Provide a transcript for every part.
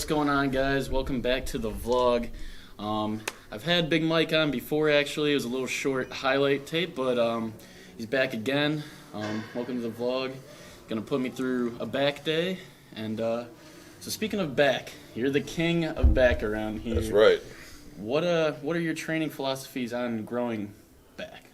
What's going on, guys? Welcome back to the vlog. I've had Big Mike on before, actually. It was a little short highlight tape, but he's back again. Welcome to the vlog. Gonna put me through a back day. And so speaking of back, you're the king of back around here. That's right. What are your training philosophies on growing back?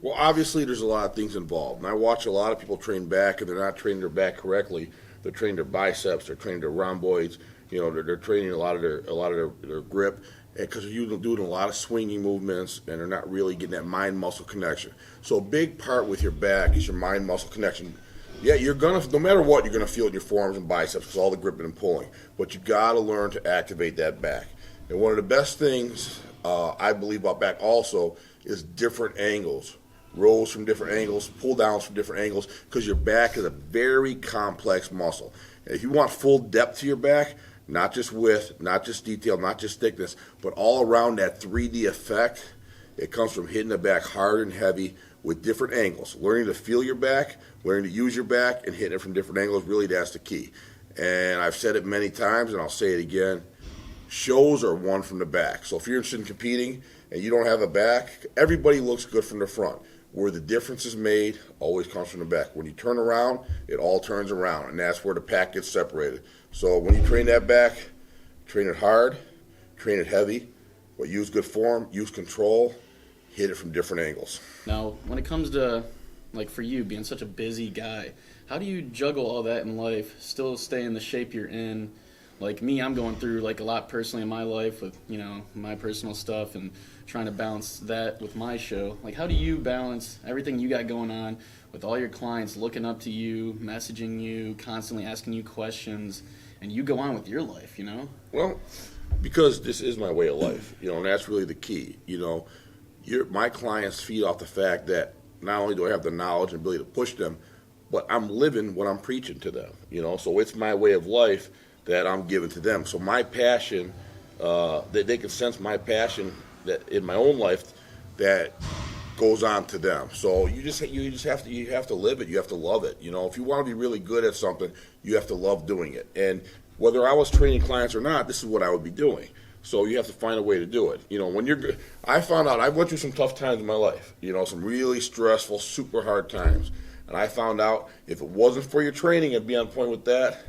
Well, obviously there's a lot of things involved, and I watch a lot of people train back, and they're not training their back correctly. They're training their biceps, they're training their rhomboids. You know, they're training a lot of their grip, because you're doing a lot of swinging movements, and they're not really getting that mind-muscle connection. So a big part with your back is your mind-muscle connection. Yeah, you're gonna, no matter what, you're gonna feel it in your forearms and biceps because all the gripping and pulling. But you gotta learn to activate that back. And one of the best things I believe about back also is different angles. Rows from different angles, pull downs from different angles, because your back is a very complex muscle. And if you want full depth to your back, not just width, not just detail, not just thickness, but all around that 3D effect, it comes from hitting the back hard and heavy with different angles. Learning to feel your back, learning to use your back, and hitting it from different angles, really that's the key. And I've said it many times, and I'll say it again, shows are won from the back. So if you're interested in competing and you don't have a back, everybody looks good from the front. Where the difference is made always comes from the back. When you turn around, it all turns around, and that's where the pack gets separated. So when you train that back, train it hard, train it heavy, but use good form, use control, hit it from different angles. Now, when it comes to, like, for you being such a busy guy, how do you juggle all that in life, still stay in the shape you're in? Like me, I'm going through like a lot personally in my life with, you know, my personal stuff and trying to balance that with my show. Like, how do you balance everything you got going on with all your clients looking up to you, messaging you, constantly asking you questions, and you go on with your life, you know? Well, because this is my way of life, you know, and that's really the key. You know, my clients feed off the fact that not only do I have the knowledge and ability to push them, but I'm living what I'm preaching to them, you know? So it's my way of life that I'm giving to them. So my passion, they can sense my passion that in my own life that goes on to them. So you just have to live it. You have to love it. You know, if you want to be really good at something, you have to love doing it. And whether I was training clients or not, this is what I would be doing. So you have to find a way to do it. You know, when I found out I went through some tough times in my life. You know, some really stressful, super hard times. And I found out if it wasn't for your training and be on point with that,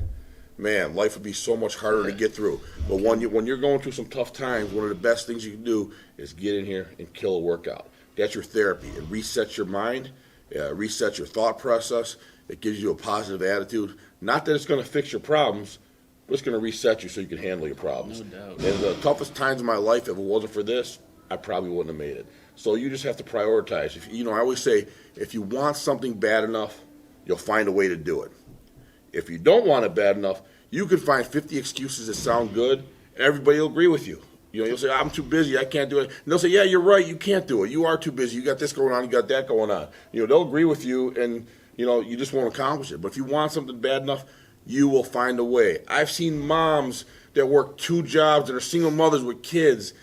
man, life would be so much harder to get through. But when you're going through some tough times, one of the best things you can do is get in here and kill a workout. That's your therapy. It resets your mind, resets your thought process. It gives you a positive attitude. Not that it's going to fix your problems, but it's going to reset you so you can handle your problems. No doubt. And the toughest times in my life, if it wasn't for this, I probably wouldn't have made it. So you just have to prioritize. I always say, if you want something bad enough, you'll find a way to do it. If you don't want it bad enough, you can find 50 excuses that sound good, and everybody will agree with you. You know, you'll say, I'm too busy, I can't do it. And they'll say, yeah, you're right, you can't do it. You are too busy, you got this going on, you got that going on. You know, they'll agree with you, and, you know, you just won't accomplish it. But if you want something bad enough, you will find a way. I've seen moms that work 2 jobs that are single mothers with kids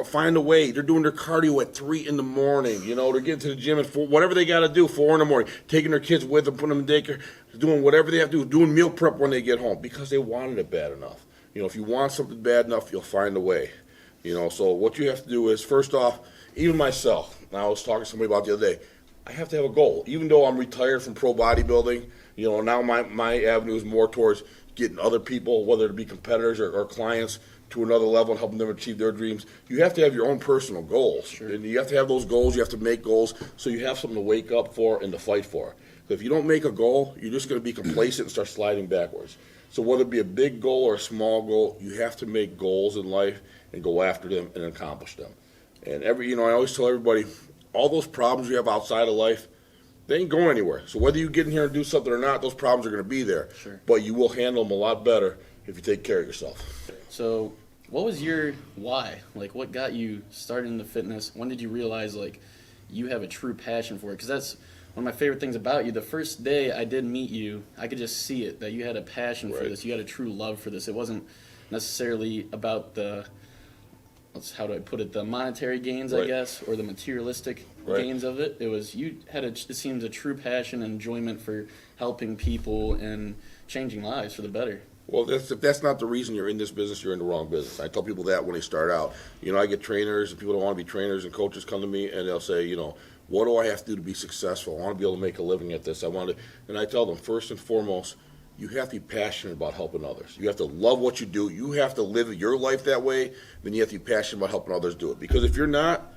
find a way. They're doing their cardio at 3 in the morning. You know, they're getting to the gym at 4, whatever they got to do, 4 in the morning, taking their kids with them, putting them in daycare, doing whatever they have to do, doing meal prep when they get home because they wanted it bad enough. You know, if you want something bad enough, you'll find a way. You know, so what you have to do is, first off, even myself, I was talking to somebody about the other day, I have to have a goal. Even though I'm retired from pro bodybuilding, you know, now my avenue is more towards getting other people, whether it be competitors or clients, to another level and helping them achieve their dreams. You have to have your own personal goals. Sure. And you have to have those goals. You have to make goals so you have something to wake up for and to fight for. If you don't make a goal, you're just going to be complacent and start sliding backwards. So whether it be a big goal or a small goal, you have to make goals in life and go after them and accomplish them. And I always tell everybody, all those problems you have outside of life, they ain't going anywhere. So whether you get in here and do something or not, those problems are going to be there. Sure. But you will handle them a lot better if you take care of yourself. So what was your why? Like, what got you started into fitness? When did you realize, like, you have a true passion for it? Because that's one of my favorite things about you. The first day I did meet you, I could just see it, that you had a passion for this. You had a true love for this. It wasn't necessarily about the, how do I put it, the monetary gains, I guess, or the materialistic gains of it. It was, you had, it seems, a true passion and enjoyment for helping people and changing lives for the better. Well, if that's not the reason you're in this business, you're in the wrong business. I tell people that when they start out. I get trainers and people that want to be trainers and coaches come to me and they'll say, what do I have to do to be successful? I want to be able to make a living at this. And I tell them, first and foremost, you have to be passionate about helping others. You have to love what you do. You have to live your life that way. Then you have to be passionate about helping others do it. Because if you're not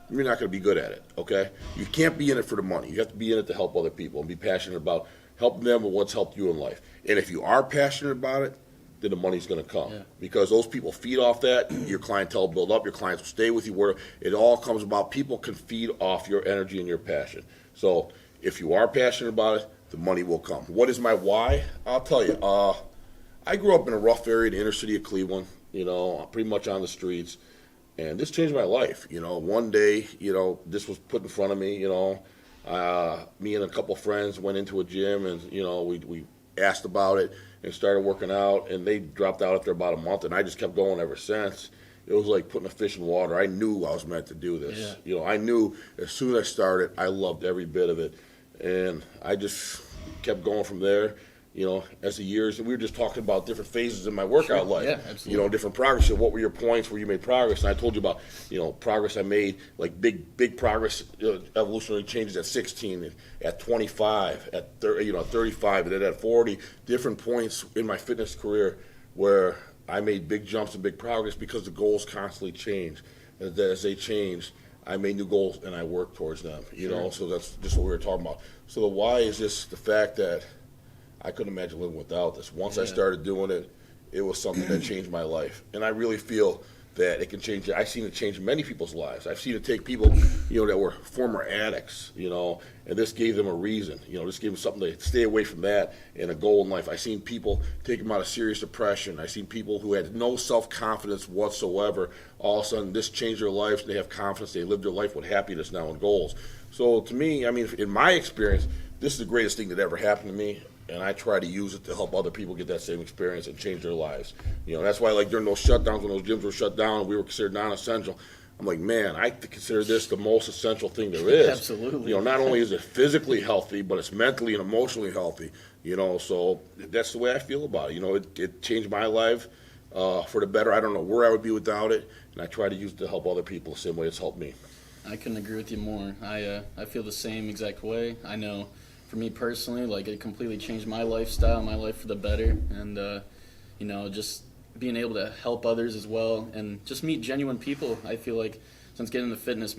going to be good at it, okay? You can't be in it for the money. You have to be in it to help other people and be passionate about helping them with what's helped you in life. And if you are passionate about it, then the money's going to come. Yeah. Because those people feed off that. Your clientele will build up. Your clients will stay with you. Where it all comes about, people can feed off your energy and your passion. So if you are passionate about it, the money will come. What is my why? I'll tell you. I grew up in a rough area, the inner city of Cleveland, pretty much on the streets. And this changed my life. One day, this was put in front of me, me and a couple friends went into a gym and, we asked about it and started working out, and they dropped out after about a month, and I just kept going ever since. It was like putting a fish in water. I knew I was meant to do this. Yeah. I knew as soon as I started, I loved every bit of it, and I just kept going from there. As the years, we were just talking about different phases in my workout life. Yeah, absolutely. Different progress. What were your points where you made progress? And I told you about, progress I made, like big progress, evolutionary changes at 16, at 25, at 35, and then at 40. Different points in my fitness career where I made big jumps and big progress because the goals constantly change. And as they change, I made new goals and I worked towards them. So that's just what we were talking about. So the why is just the fact that I couldn't imagine living without this. Once I started doing it, it was something that changed my life. And I really feel that it can change. I've seen it change many people's lives. I've seen it take people, that were former addicts, and this gave them a reason. This gave them something to stay away from that and a goal in life. I've seen people take them out of serious depression. I've seen people who had no self-confidence whatsoever. All of a sudden, this changed their lives. They have confidence. They live their life with happiness now and goals. So to me, in my experience, this is the greatest thing that ever happened to me. And I try to use it to help other people get that same experience and change their lives. That's why, during those shutdowns, when those gyms were shut down and we were considered non-essential, I'm like, man, I consider this the most essential thing there is. Absolutely. Not only is it physically healthy, but it's mentally and emotionally healthy. So that's the way I feel about it. It changed my life for the better. I don't know where I would be without it, and I try to use it to help other people the same way it's helped me. I couldn't agree with you more. I feel the same exact way. I know. For me personally, it completely changed my lifestyle, my life for the better, and just being able to help others as well, and just meet genuine people. I feel like since getting into fitness,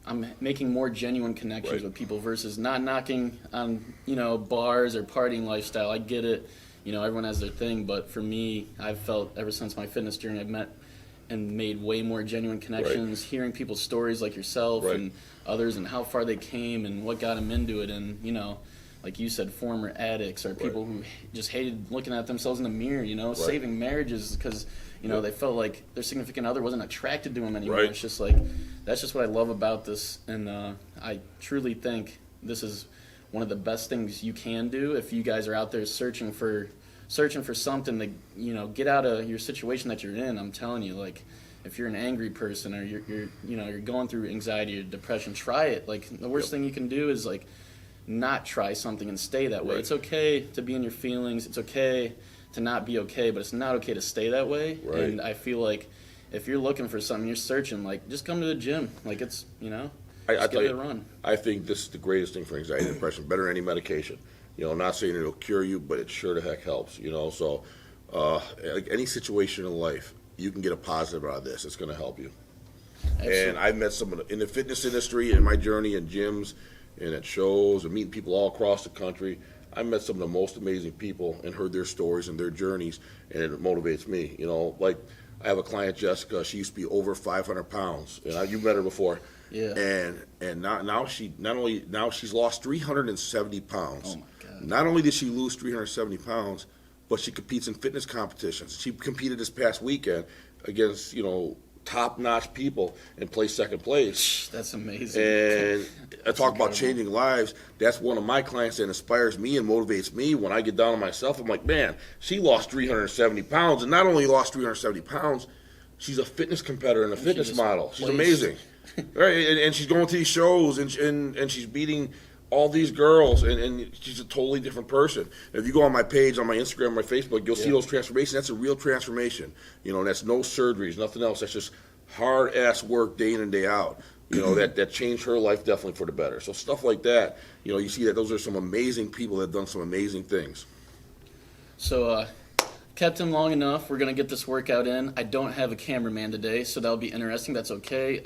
I'm making more genuine connections with people versus not knocking on bars or partying lifestyle. I get it, everyone has their thing, but for me, I've felt ever since my fitness journey, I've met and made way more genuine connections, hearing people's stories like yourself and others and how far they came and what got them into it. And, like you said, former addicts or people who just hated looking at themselves in the mirror, saving marriages because, they felt like their significant other wasn't attracted to them anymore. It's just that's just what I love about this. And I truly think this is one of the best things you can do if you guys are out there searching for something to get out of your situation that you're in. I'm telling you, if you're an angry person or you're going through anxiety or depression, try it. The worst thing you can do is not try something and stay that way. It's okay to be in your feelings. It's okay to not be okay, but it's not okay to stay that way. And I feel like if you're looking for something, you're searching, just come to the gym. It's just give it a run. I think this is the greatest thing for anxiety and depression, better than any medication. Not saying it'll cure you, but it sure the heck helps, So, any situation in life, you can get a positive out of this. It's going to help you. Absolutely. And I've met someone in the fitness industry in my journey in gyms and at shows and meeting people all across the country. I met some of the most amazing people and heard their stories and their journeys, and it motivates me. I have a client, Jessica. She used to be over 500 pounds, and you've met her before. Yeah. And now she's lost 370 pounds. Oh my God. Not only did she lose 370 pounds, but she competes in fitness competitions. She competed this past weekend against, top-notch people and placed second place. That's amazing. And I talk about changing lives. That's one of my clients that inspires me and motivates me. When I get down on myself, I'm like, man, she lost 370 pounds. And not only lost 370 pounds, she's a fitness competitor and a fitness model. She's amazing. Right, and she's going to these shows and she's beating all these girls, and she's a totally different person. And if you go on my page, on my Instagram, my Facebook, you'll see those transformations. That's a real transformation. You know, that's no surgeries, nothing else. That's just hard-ass work day in and day out. You know, that changed her life definitely for the better. So stuff like that, you know, you see that those are some amazing people that have done some amazing things. So, kept him long enough. We're going to get this workout in. I don't have a cameraman today, so that'll be interesting. That's okay.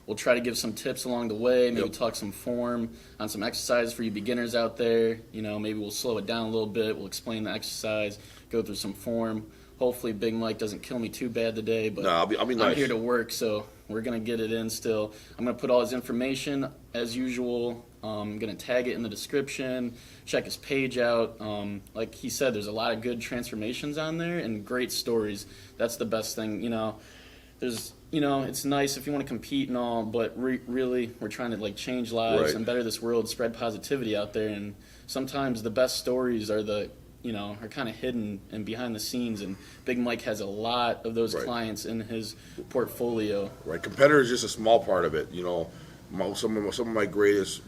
We'll try to give some tips along the way, maybe talk some form on some exercises for you beginners out there. You know, maybe we'll slow it down a little bit. We'll explain the exercise, go through some form. Hopefully Big Mike doesn't kill me too bad today, but no, I'll be nice. I'm here to work, so we're going to get it in still. I'm going to put all his information as usual. I'm going to tag it in the description, check his page out. Like he said, there's a lot of good transformations on there and great stories. That's the best thing, you know. It's nice if you want to compete and all, but really we're trying to like change lives and better this world, spread positivity out there. And sometimes the best stories are are kind of hidden and behind the scenes, and Big Mike has a lot of those clients in his portfolio. Right, competitor is just a small part of it. You know, some of my greatest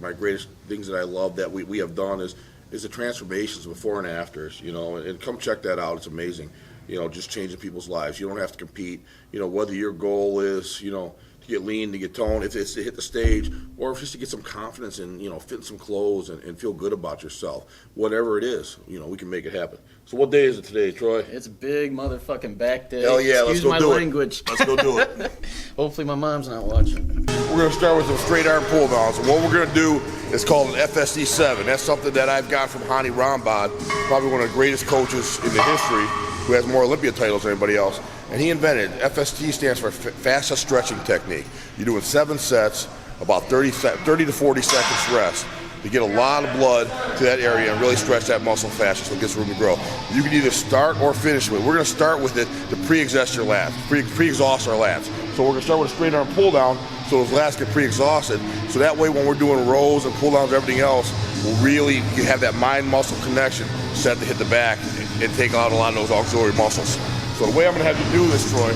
things that I love that we have done is the transformations before and afters. You know, and come check that out. It's amazing. You know, just changing people's lives. You don't have to compete. You know, whether your goal is to get lean, to get toned, if it's to hit the stage, or if it's just to get some confidence and, fit in some clothes and feel good about yourself. Whatever it is, we can make it happen. So what day is it today, Troy? It's big motherfucking back day. Hell yeah, let's go do it. Let's go do it. Hopefully my mom's not watching. We're going to start with some straight arm pull downs. And what we're going to do is called an FSD 7. That's something that I've got from Hani Rambad, probably one of the greatest coaches in the history, who has more Olympia titles than anybody else. And he invented, FST stands for fastest stretching technique. You're doing 7 sets, about 30 to 40 seconds rest to get a lot of blood to that area and really stretch that muscle faster so it gets room to grow. You can either start or finish with it. We're going to start with it to pre-exhaust your lats, pre-exhaust our lats. So we're going to start with a straight arm pull down so those lats get pre-exhausted. So that way when we're doing rows and pull downs and everything else, we'll really have that mind-muscle connection set to hit the back and take out a lot of those auxiliary muscles. So the way I'm going to have you do this, Troy,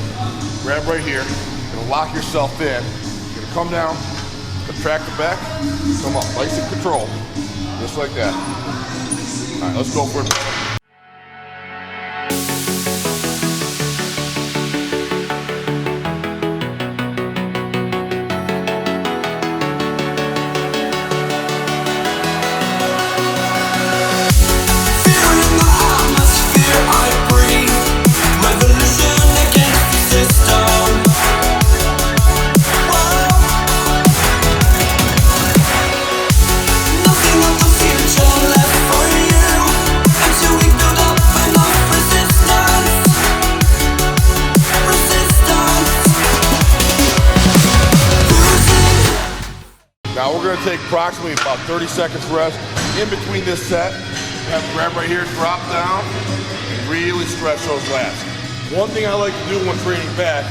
grab right here, you're going to lock yourself in, you're going to come down, contract the back, come up, nice and control, just like that. All right, let's go for it. Now we're going to take approximately about 30 seconds rest in between this set. Have grab right here, drop down, and really stretch those lats. One thing I like to do when training back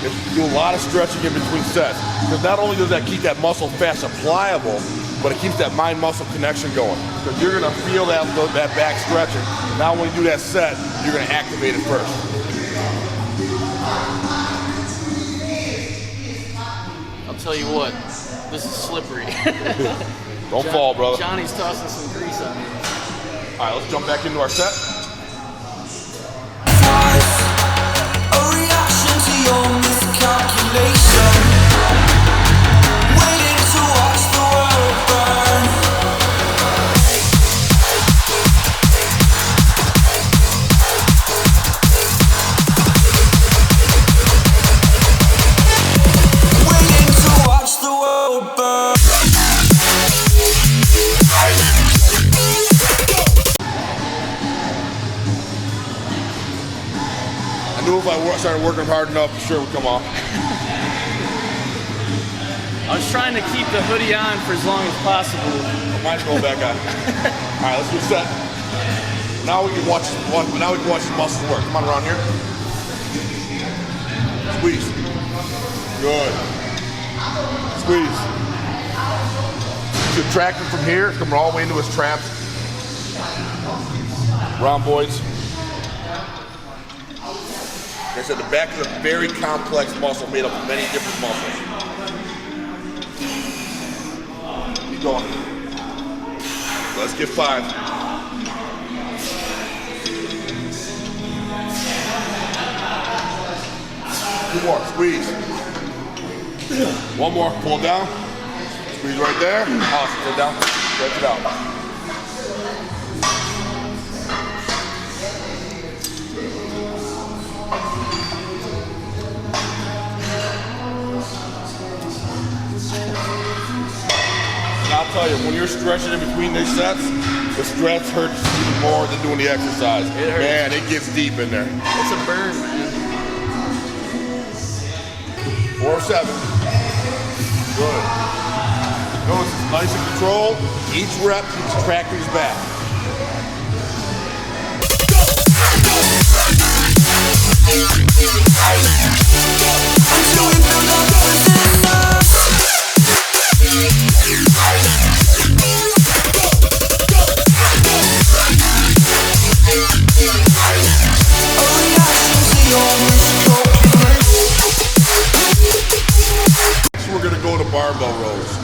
is do a lot of stretching in between sets. Because not only does that keep that muscle fast and pliable, but it keeps that mind-muscle connection going. Because you're going to feel that back stretching. Now when you do that set, you're going to activate it first. I'll tell you what. This is slippery. Don't fall, brother. Johnny's tossing some grease on me. All right, let's jump back into our set. A reaction to your miscalculation. Waiting to watch the world burn. Waiting to watch the world burn. I knew if I started working hard enough, the shirt would come off. I was trying to keep the hoodie on for as long as possible. Mine's going back on. All right, let's do a set. Now we can watch the muscles work. Come on around here. Squeeze. Good. Squeeze. Contract him from here. It's coming all the way into his traps. Rhomboids. Like I said, the back is a very complex muscle made up of many different muscles. Keep going. Let's get 5. 2 more, squeeze. 1 more, pull it down. Squeeze right there. Awesome, pull it down, stretch it out. And I'll tell you, when you're stretching in between these sets, the stretch hurts even more than doing the exercise. It hurts. Man, it gets deep in there. It's a burn, man. 4 of 7. Good. Notice it's nice and controlled. Each rep keeps the tractors back. We're going to go to barbell rows.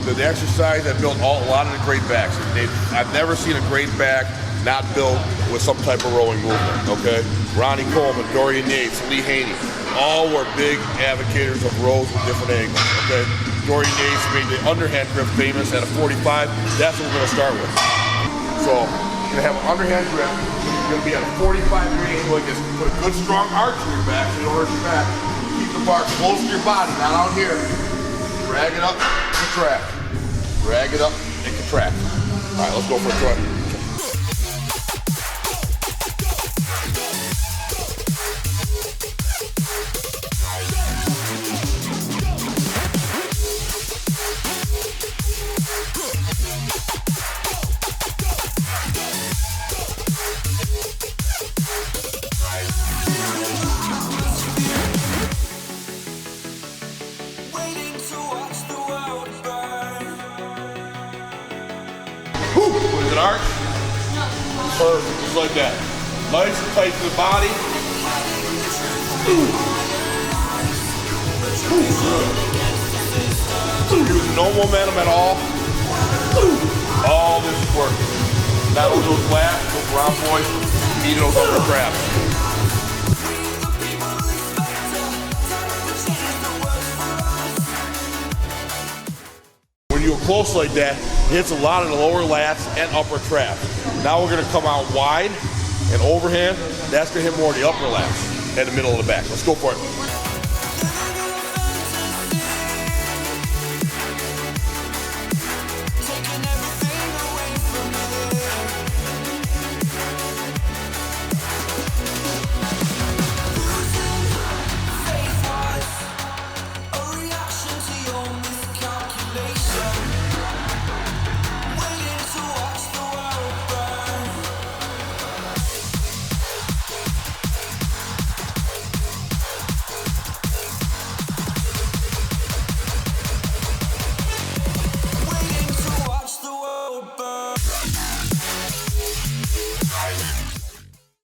The exercise that built a lot of the great backs. I've never seen a great back not built with some type of rowing movement, okay? Ronnie Coleman, Dorian Yates, Lee Haney, all were big advocates of rows with different angles, okay? Dorian Yates made the underhand grip famous at a 45. That's what we're going to start with. So you're going to have an underhand grip. You're going to be at a 45 degree angle like this. Put a good strong arch in your back so you don't hurt your back. Keep the bar close to your body, not out here. Drag it up, contract. Drag it up and contract. All right, let's go for a try. With an arch? Perfect, just like that. Nice and tight to the body. Use no momentum at all. All this is working. Not only those lats, those round boys, eat those upper traps. When you go close like that, it hits a lot of the lower lats and upper traps. Now we're going to come out wide and overhand. That's going to hit more of the upper lats and the middle of the back. Let's go for it.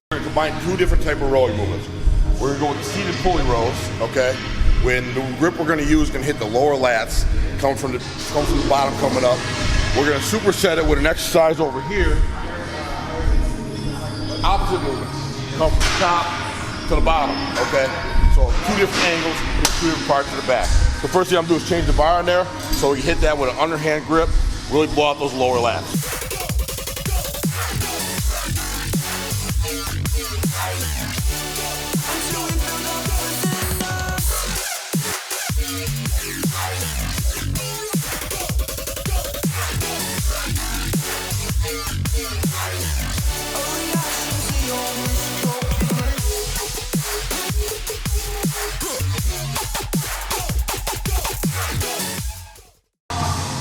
Combine 2 different type of rowing movements. We're gonna go with the seated pulley rows, okay? When the grip we're gonna use is gonna hit the lower lats, come from the bottom coming up. We're gonna superset it with an exercise over here. Opposite movement. Come from the top to the bottom, okay? So 2 different angles, 2 different parts of the back. The first thing I'm gonna do is change the bar in there so we can hit that with an underhand grip, really blow out those lower lats.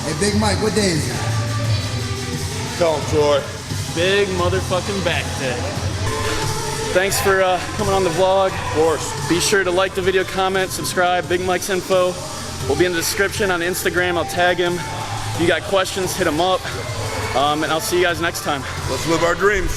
Hey, Big Mike, what day is it? Tell him, Troy. Big motherfucking back day. Thanks for coming on the vlog. Of course. Be sure to like the video, comment, subscribe. Big Mike's info will be in the description on Instagram. I'll tag him. If you got questions, hit him up. And I'll see you guys next time. Let's live our dreams.